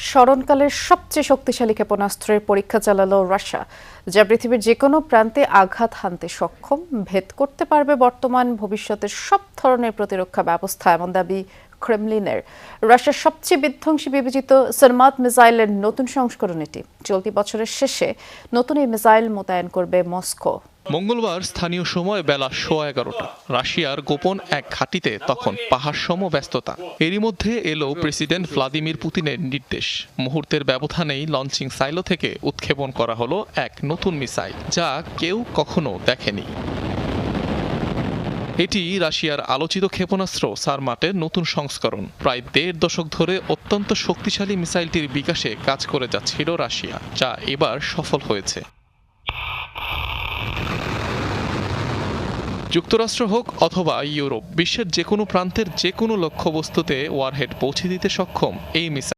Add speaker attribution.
Speaker 1: স্মরণকালের সবচেয়ে শক্তিশালী ক্ষেপণাস্ত্রের পরীক্ষা চালালো রাশিয়া, যা পৃথিবীর যেকোনো প্রান্তে আঘাত হানতে সক্ষম, ভেদ করতে পারবে বর্তমান ভবিষ্যতের সব ধরনের প্রতিরক্ষা ব্যবস্থা, এমন দাবি ক্রেমলিনের। রাশিয়ার সবচেয়ে বিধ্বংসী বিবেচিত সারমাত মিসাইলের নতুন সংস্করণ এটি। চলতি বছরের শেষে নতুন এই মিসাইল মোতায়েন করবে মস্কো।
Speaker 2: মঙ্গলবার স্থানীয় সময় বেলা 11:15 রাশিয়ার গোপন এক ঘাঁটিতে তখন পাহাড়সম ব্যস্ততা। এরই মধ্যে এলো প্রেসিডেন্ট ভ্লাদিমির পুতিনের নির্দেশ। মুহূর্তের ব্যবধানেই লঞ্চিং সাইলো থেকে উৎক্ষেপণ করা হলো এক নতুন মিসাইল, যা কেউ কখনো দেখেনি। এটি রাশিয়ার আলোচিত ক্ষেপণাস্ত্র সারমাটের নতুন সংস্করণ। প্রায় 1.5 দশক ধরে অত্যন্ত শক্তিশালী মিসাইলটির বিকাশে কাজ করে যাচ্ছিল রাশিয়া, যা এবার সফল হয়েছে। যুক্তরাষ্ট্র হোক অথবা ইউরোপ, বিশ্বের যে কোনো প্রান্তের যে কোনো লক্ষ্যবস্তুতে ওয়ারহেড পৌঁছে দিতে সক্ষম এই মিসাইল।